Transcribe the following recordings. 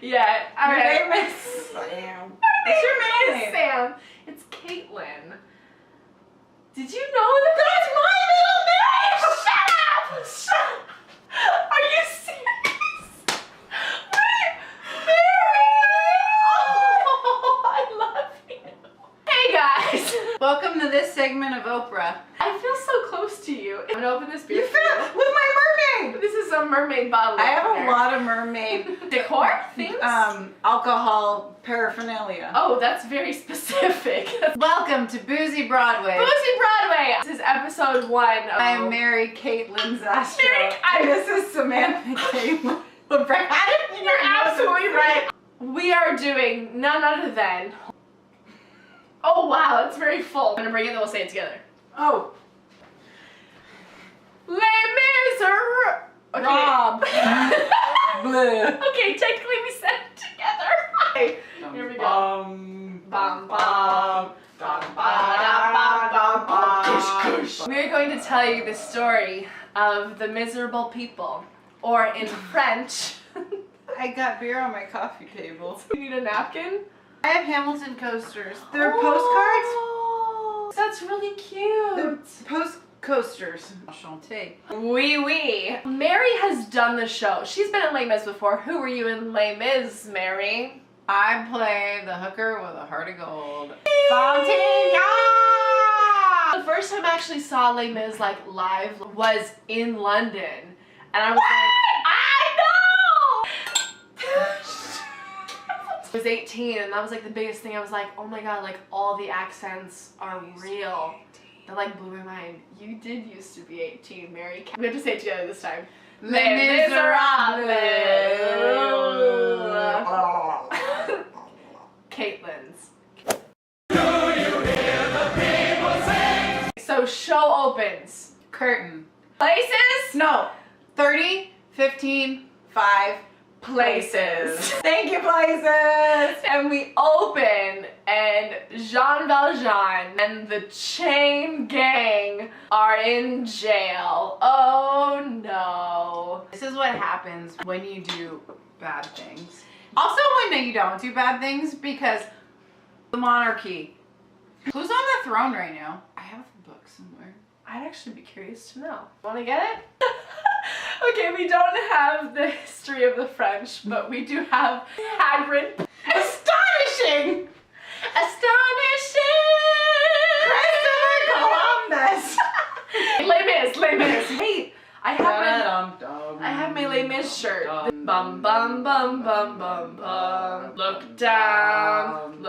Yeah. All right. Your name is Sam. What's your name? Sam. It's Katelyn. Did you know that? That's my middle name! Shut up! Shut up! Are you serious? Wait, Mary! Oh, I love you. Hey guys! Welcome to this segment of Oprah. I feel so close to you. I'm gonna open this beer You for you. feel with my mermaid. This is a mermaid bottle I have opener. a lot of mermaid Decor things? alcohol paraphernalia. Oh, that's very specific. Welcome to Boozey Broadway. Boozey Broadway! This is episode 1 of... I'm Mary Katelyn Zastrow. Mary, And this is Samantha Katelyn. Labrecque. You're absolutely right. We are doing none other than... Oh wow, that's very full. I'm gonna bring it and we'll say it together. Oh. Les Misérables! Okay. Rob. Bleh. Okay, technically we said it together. Okay, here we go. Bum, bum. We're going to tell you the story of the miserable people, or in French. I got beer on my coffee table. You need a napkin? I have Hamilton coasters. They're Oh, that's really cute. postcards. They're post coasters. Enchanté. Oui. Mary has done the show. She's been in Les Mis before. Who were you in Les Mis, Mary? I play the hooker with a heart of gold. Fontaine. The first time I actually saw Les Mis like live was in London, and I was like, I know. I was 18, and that was like the biggest thing. I was like, oh my god, like all the accents are real. That like blew my mind. You did used to be 18, Mary. We have to say it together this time. Les Misérables. Katelyn's. Do you hear the people sing? So show opens. Curtain. Places? No. 30, 15, 5. Places. Thank you, places. And we open, and Jean Valjean and the Chain Gang are in jail. Oh no. This is what happens when you do bad things. Also when you don't do bad things, because the monarchy. Who's on the throne right now? I have the book somewhere. I'd actually be curious to know. Want to get it? Okay, we don't have the history of the French, but we do have Hagrid. Astonishing! Astonishing! Christopher Columbus! Les Mis. Wait, I have my Les Mis shirt. Bum bum bum bum bum bum. Look down.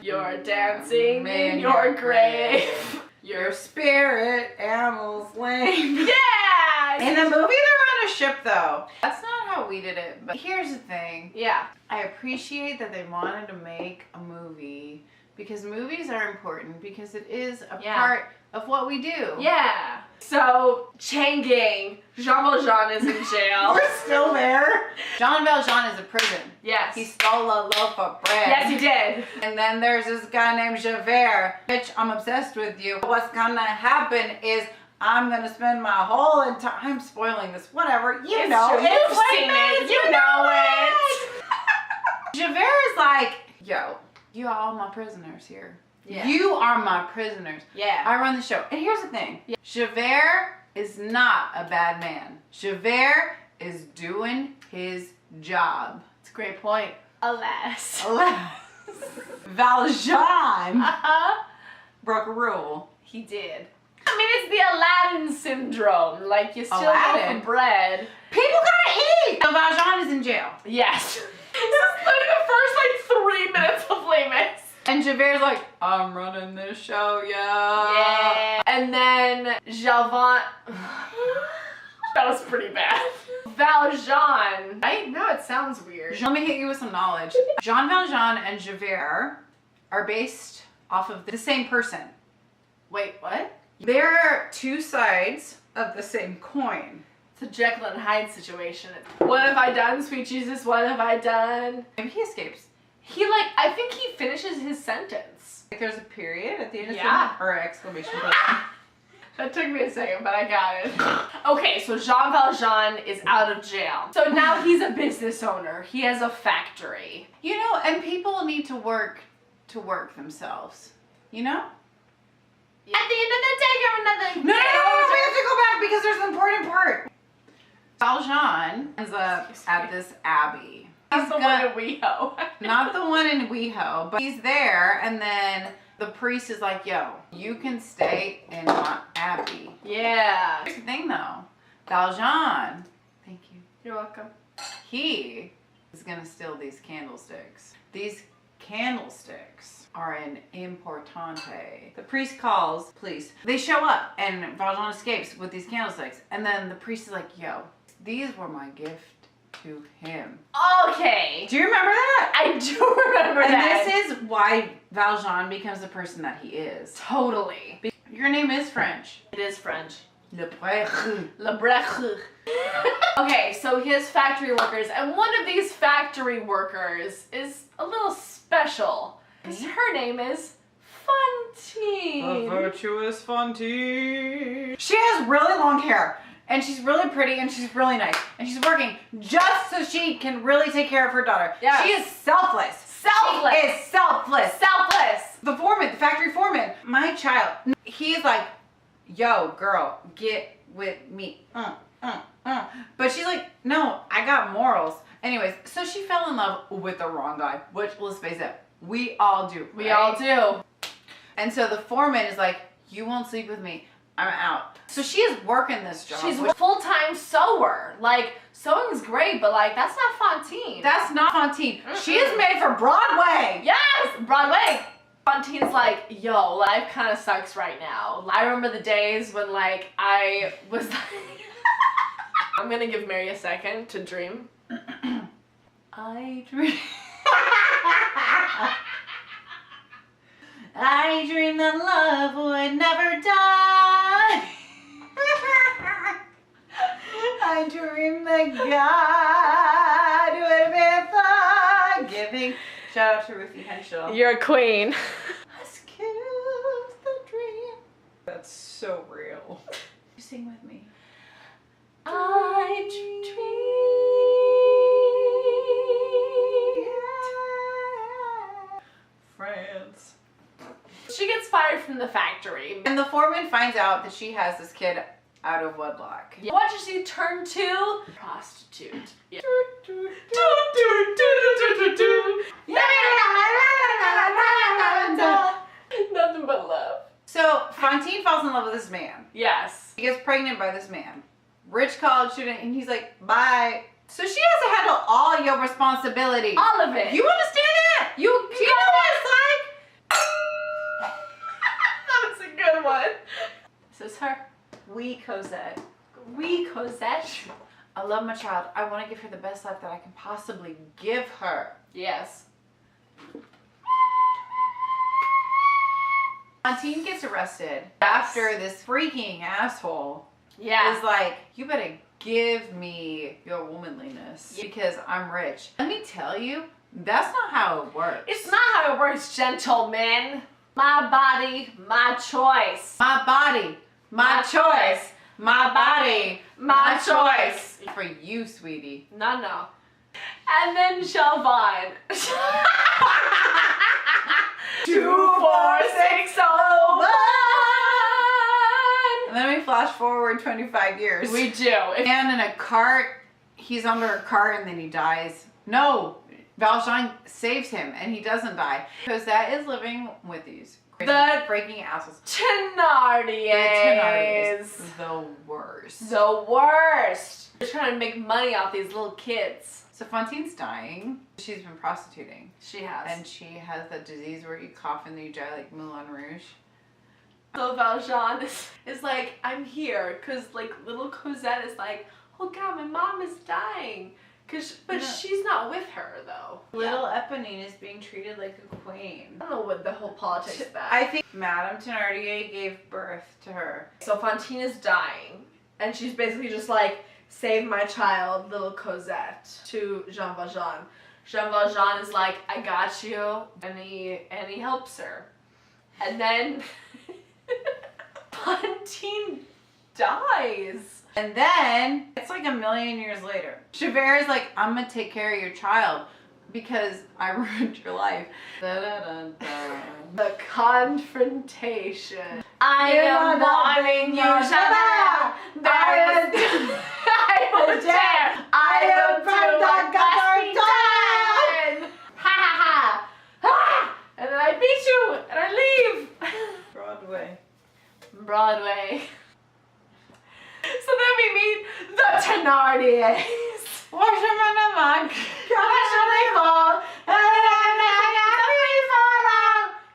You're dancing in your grave. Your spirit animals lame. Yeah! In the movie, they're on a ship, though. That's not how we did it, but here's the thing. Yeah. I appreciate that they wanted to make a movie, because movies are important, because it is a part of what we do. Yeah. So, Chain Gang, Jean Valjean is in jail. We're still there. Jean Valjean is in prison. Yes. He stole a loaf of bread. Yes, he did. And then there's this guy named Javert. Bitch, I'm obsessed with you. What's gonna happen is I'm gonna spend my whole entire... I'm spoiling this. Whatever. You know it. You've seen it. You know it. Javert is like, yo, you are all my prisoners here. Yeah. You are my prisoners. Yeah. I run the show. And here's the thing. Yeah. Javert is not a bad man. Javert is doing his job. It's a great point. Alas. Valjean Uh-huh. broke a rule. He did. I mean, it's the Aladdin syndrome. Like, you still Aladdin? want bread. People gotta eat! So Valjean is in jail. Yes. This is literally the first, 3 minutes of Les Mis. And Javert's like, I'm running this show, yeah. And then Javant. That was pretty bad. Valjean. Right? Now it sounds weird. Let me hit you with some knowledge. Jean Valjean and Javert are based off of the same person. Wait, what? They're two sides of the same coin. It's a Jekyll and Hyde situation. What have I done, sweet Jesus? What have I done? Maybe he escapes. I think he finishes his sentence. Like there's a period at the end of the Yeah. sentence, or exclamation point. That took me a second, but I got it. Okay, so Jean Valjean is out of jail. So now he's a business owner. He has a factory. You know, and people need to work themselves. You know? At the end of the day, you're another. No, we have to go back because there's an important part. Valjean ends up at this abbey. He's the one in WeHo. Not the one in WeHo, but he's there, and then the priest is like, yo, you can stay in my abbey. Yeah. Here's the thing though, Valjean, thank you. You're welcome. He is gonna steal these candlesticks. These candlesticks are an importante. The priest calls police. They show up and Valjean escapes with these candlesticks. And then the priest is like, yo, these were my gift to him. Okay. Do you remember that? I do remember that. And this is why Valjean becomes the person that he is. Totally. Your name is French. It is French. Labrecque. Labrecque. Okay, so he has factory workers, and one of these factory workers is a little special. Because her name is Fantine. The virtuous Fantine. She has really long hair. And she's really pretty and she's really nice. And she's working just so she can really take care of her daughter. Yes. She is selfless. Selfless. She is selfless. Selfless. The foreman, the factory foreman, my child, he's like, yo, girl, get with me. But she's like, no, I got morals. Anyways, so she fell in love with the wrong guy, which, let's face it, we all do. We all do. And so the foreman is like, you won't sleep with me. I'm out. So she is working this job. She's a full-time sewer. Like, sewing's great, but like, that's not Fantine. That's not Fantine. She is made for Broadway. Yes, Broadway. Fantine's like, yo, life kind of sucks right now. I remember the days when like, I was I'm gonna give Mary a second to dream. I dream. I dreamed that love would never die. I dreamed that God would be forgiving. Shout out to Ruthie Henschel. You're a queen. Excuse the dream. That's so real. You sing with me. I dream. France. She gets fired from the factory. And the foreman finds out that she has this kid out of wedlock. What does she turn to? Prostitute. Yeah. Nothing but love. So Fantine falls in love with this man. Yes. She gets pregnant by this man. Rich college student, and he's like, bye. So she has to handle all your responsibilities. All of it. You understand that? Do you know what it's like? That was a good one. This is her. Wee Cosette. Wee Cosette. I love my child. I want to give her the best life that I can possibly give her. Yes. Fantine gets arrested after this freaking asshole Yeah. is like, you better give me your womanliness because I'm rich. Let me tell you, that's not how it works. It's not how it works, gentlemen. My body, my choice. My body, my choice. My body, my choice. For you, sweetie. No. And then Siobhan. 24601. And then we flash forward 25 years. We do. And in a cart, he's under a cart and then he dies. No, Valjean saves him and he doesn't die. Cosette is living with these crazy freaking assholes. Thenardiers. The worst. The worst. They're trying to make money off these little kids. So Fantine's dying. She's been prostituting. She has. And she has that disease where you cough and then you die like Moulin Rouge. So Valjean is like, I'm here. Because like little Cosette is like, oh God, my mom is dying. But she's not with her though. Little Eponine is being treated like a queen. I don't know what the whole politics of that. I think Madame Thénardier gave birth to her. So Fantine is dying. And she's basically just like, save my child, little Cosette, to Jean Valjean. Jean Valjean is like, I got you. And he helps her. And then fun teen dies. And then it's like a million years later. Javert is like, I'm gonna take care of your child because I ruined your life. The confrontation. I am warning you, Javert. I will dare. I am from the Ha ha ha. Ha! And then I beat you and I leave. Broadway. So then we meet the Thénardiers. What's your name?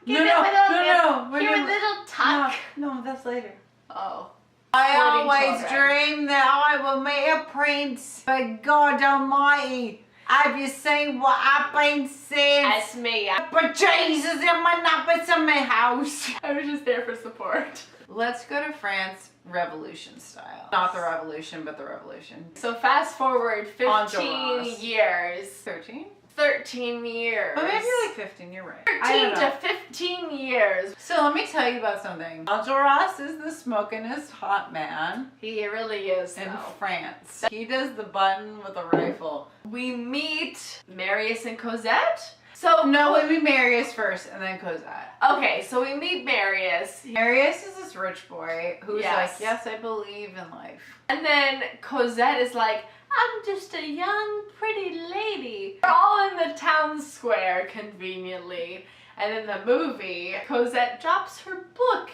Give a little tuck. No, that's later. Oh. I Floating always children. dreamed that I would meet a prince, but God Almighty, have you seen what I've been seeing? That's me. But Jesus, in my nuppets in my house. I was just there for support. Let's go to France revolution style. Not the revolution, but the revolution. So fast forward 15 Entourage. years. 13? 13 years. But maybe like 15, you're right. 13 to 15 years. So let me tell you about something. Entourage is the smokingest hot man He really is, in though. France. He does the button with a rifle. We meet Marius and Cosette. So No, we meet Marius first and then Cosette. Okay, so we meet Marius. Marius is this rich boy who's Yes. like, yes, I believe in life. And then Cosette is like, I'm just a young, pretty lady. We're all in the town square, conveniently. And in the movie, Cosette drops her book.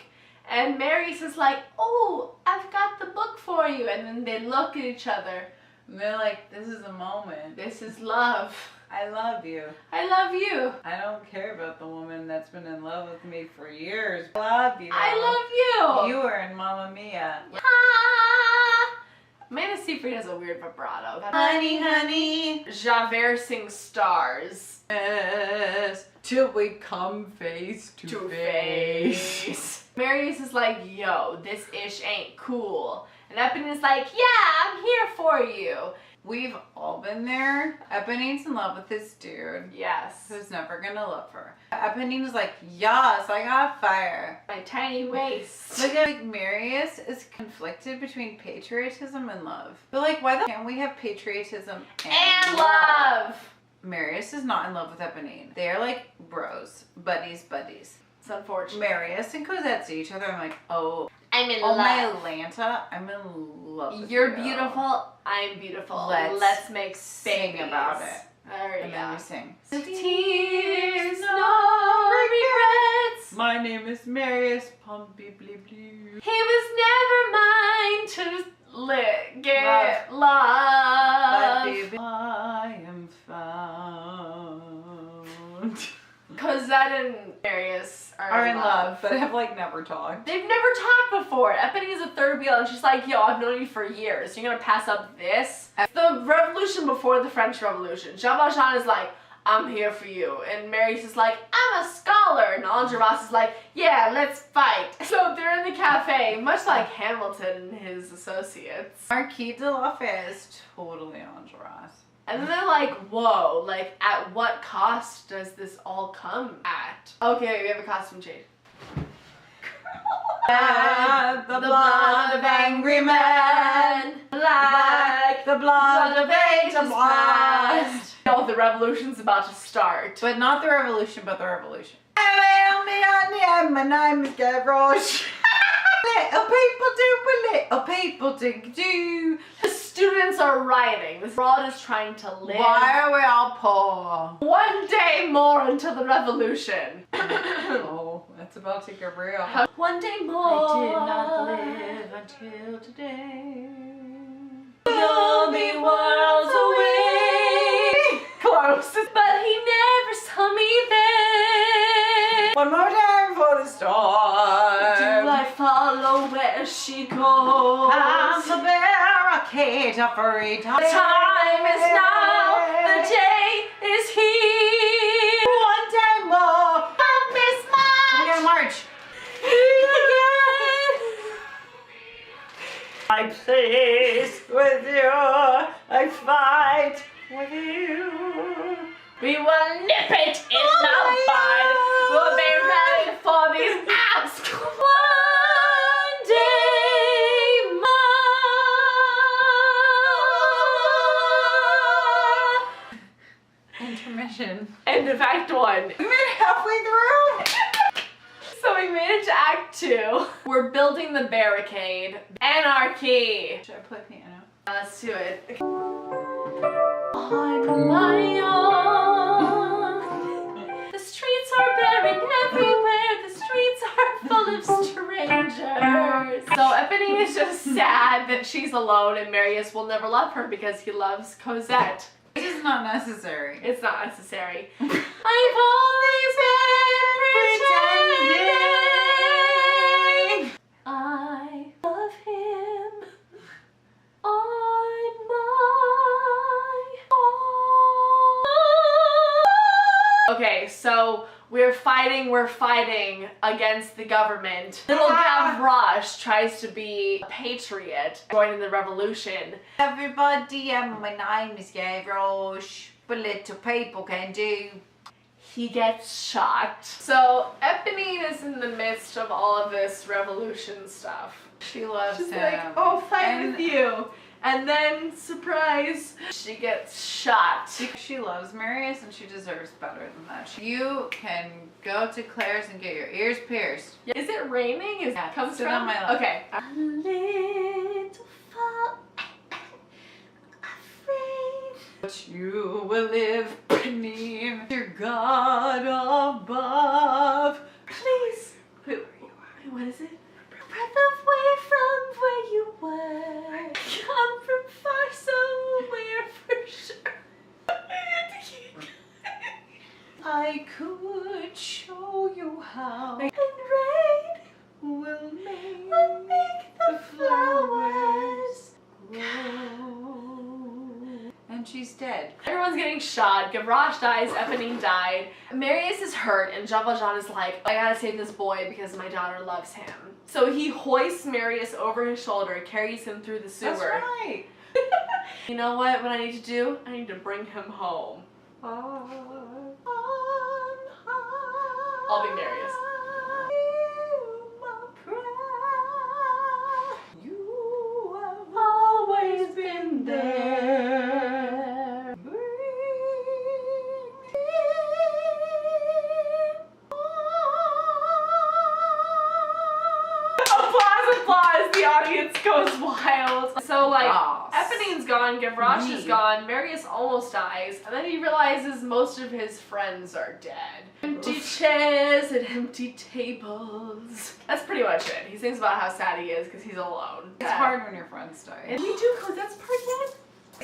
And Marius is like, oh, I've got the book for you. And then they look at each other. And they're like, this is a moment. This is love. I love you. I love you. I don't care about the woman that's been in love with me for years. I love you. I love you. You were in Mamma Mia. Ah! Amanda Seyfried has a weird vibrato. Honey, honey. Javert sings Stars. Yes. Till we come face to face. Marius is like, yo, this ish ain't cool. And Eponine is like, yeah, I'm here for you. We've all been there. Eponine's in love with this dude Yes. who's never gonna love her. Eponine's like, yes, I got fire. My tiny waist. Like Marius is conflicted between patriotism and love. But like, why the can't we have patriotism And love. Marius is not in love with Eponine. They are like bros, buddies. It's unfortunate. Marius and Cosette see each other. I'm like, oh, I'm in my love. Atlanta, I'm in love with You're you. beautiful. I'm beautiful. Let's make sing babies. about it. There we And then go. we sing. Tears, no regrets. My name is Marius Pumpy Blue Blue. He was never mine to get love. But baby, I am found. Cosette and Marius are in love. but have like never talked. They've never talked before. Eponine's a third wheel and she's like, yo, I've known you for years. You're gonna pass up this? The revolution before the French Revolution. Jean Valjean is like, I'm here for you. And Marius is like, I'm a scholar. And Enjolras is like, yeah, let's fight. So they're in the cafe, much like Hamilton and his associates. Marquis de Lafayette is totally Enjolras. And then they're like, whoa, like at what cost does this all come at? Okay, we have a costume change. The blood of angry men, Like the blood of ages ages past. past. Oh, the revolution's about to start. But not the revolution, but the revolution. My name is Gavroche. Little people do what little people do. The students are rioting. This broad is trying to live. Why are we all poor? One day more until the revolution. Oh, that's about to get real. One day more. I did not live until today. You'll be worlds away. Close. But he never saw me there. One more time for the storm. Do I follow where she goes? I'm the barricade of freedom. The time is now. The day is here. One day more. I miss We're March. gonna march. I please with you. I fight with you. We will nip it in the bud. We'll be ready for these apps. One Action. End of Act 1. We made it halfway through. So we made it to Act 2. We're building the barricade. Anarchy. Should I play piano? Let's do it. On my own. The streets are barren everywhere. The streets are full of strangers. So Eponine is just sad that she's alone and Marius will never love her because he loves Cosette. It is not necessary. It's not necessary. I've always been pretending. I love him on my own. Okay, so we're fighting against the government. Little Gavroche tries to be a patriot, joining the revolution. Everybody, my name is Gavroche, but little people can do. He gets shot. So Eponine is in the midst of all of this revolution stuff. She loves She's him. like, oh, fight with you. And then, surprise, she gets shot. She loves Marius and she deserves better than that. You can go to Claire's and get your ears pierced. Is it raining? Is Yeah, it comes sit from? on my lap. Okay. A little far afraid. But you will live beneath your God above. Please. Wait, what is it? Breath away from where you were. Come from far somewhere for sure. I could show you how. And rain Will make the flowers grow. And she's dead. Everyone's getting shot. Gavroche dies. Eponine died. Marius is hurt, and Jean Valjean is like, I gotta save this boy because my daughter loves him. So he hoists Marius over his shoulder, carries him through the sewer. That's right. You know what I need to do? I need to bring him home. I'll be Marius. You have always been there. Applause, the audience goes wild. So like, Yes. Eponine's gone, Gavroche is gone, Marius almost dies, and then he realizes most of his friends are dead. Empty chairs and empty tables. That's pretty much it. He sings about how sad he is because he's alone. It's hard when your friends die. And we do Cosette's part yet?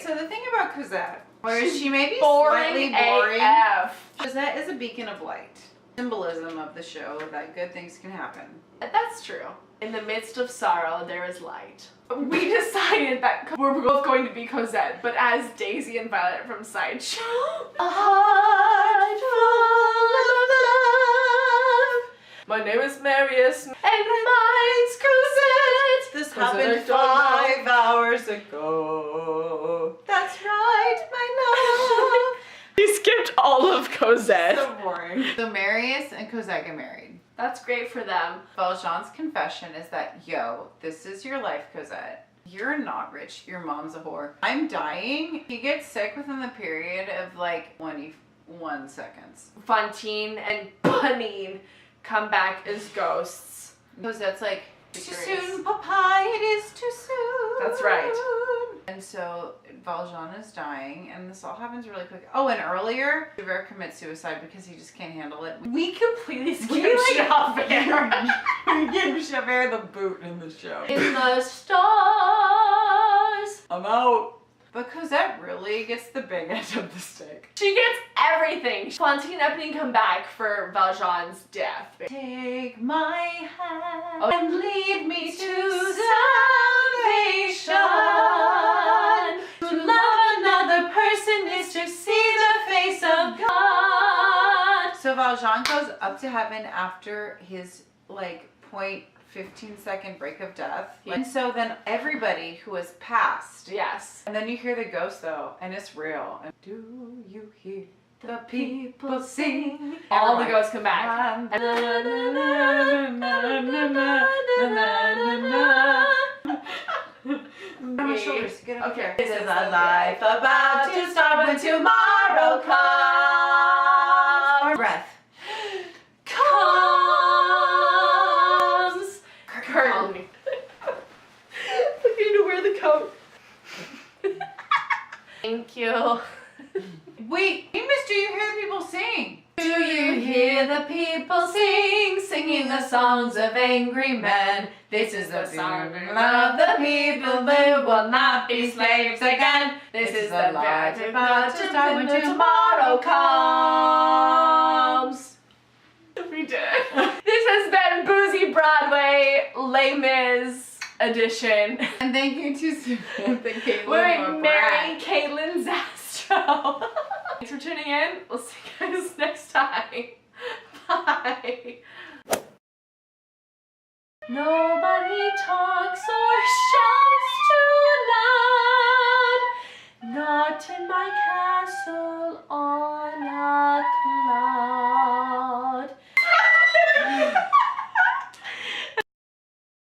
So the thing about Cosette, whereas she may be Boring slightly boring, AF. Cosette is a beacon of light. Symbolism of the show that good things can happen. That's true. In the midst of sorrow, there is light. We decided that we're both going to be Cosette, but as Daisy and Violet from Sideshow. A heart full of love. My name is Marius, and mine's Cosette. This Cosette, happened 5 hours ago. That's right, my love. We skipped all of Cosette. So boring. So Marius and Cosette get married. That's great for them. Valjean's confession is that, yo, this is your life, Cosette. You're not rich. Your mom's a whore. I'm dying. He gets sick within the period of like 21 seconds. Fantine and Ponine come back as ghosts. Cosette's like, too Serious. soon, Papa, it is too soon. That's right. And so Valjean is dying, and this all happens really quick. Oh, and earlier, Javert commits suicide because he just can't handle it. We completely skipped We, like, Javert. We give Javert the boot in the show. In the stars. I'm out. But Cosette really gets the big end of the stick. She gets everything. Fantine and Eponine come back for Valjean's death. Take my hand and lead me to salvation. To love another person is to see the face of God. So Valjean goes up to heaven after his like 0.15-second break of death. Yeah. And so then everybody who has passed. Yes. And then you hear the ghost though, and it's real. And do you hear the people sing? All the ghosts come back. My shoulders, get up Okay. here. This is a life about to start when tomorrow comes. Thank you. Wait, you missed Do You Hear the People Sing? Do you hear the people sing, singing the songs of angry men? This is the song of the people who will not be slaves again. This is the light about to die when tomorrow comes. We did. This has been Boozey Broadway Les Mis edition. And thank you to Samantha, Katelyn, We're marrying Katelyn Zastrow. Thanks for tuning in. We'll see you guys next time. Bye. Nobody talks or shouts too loud. Not in my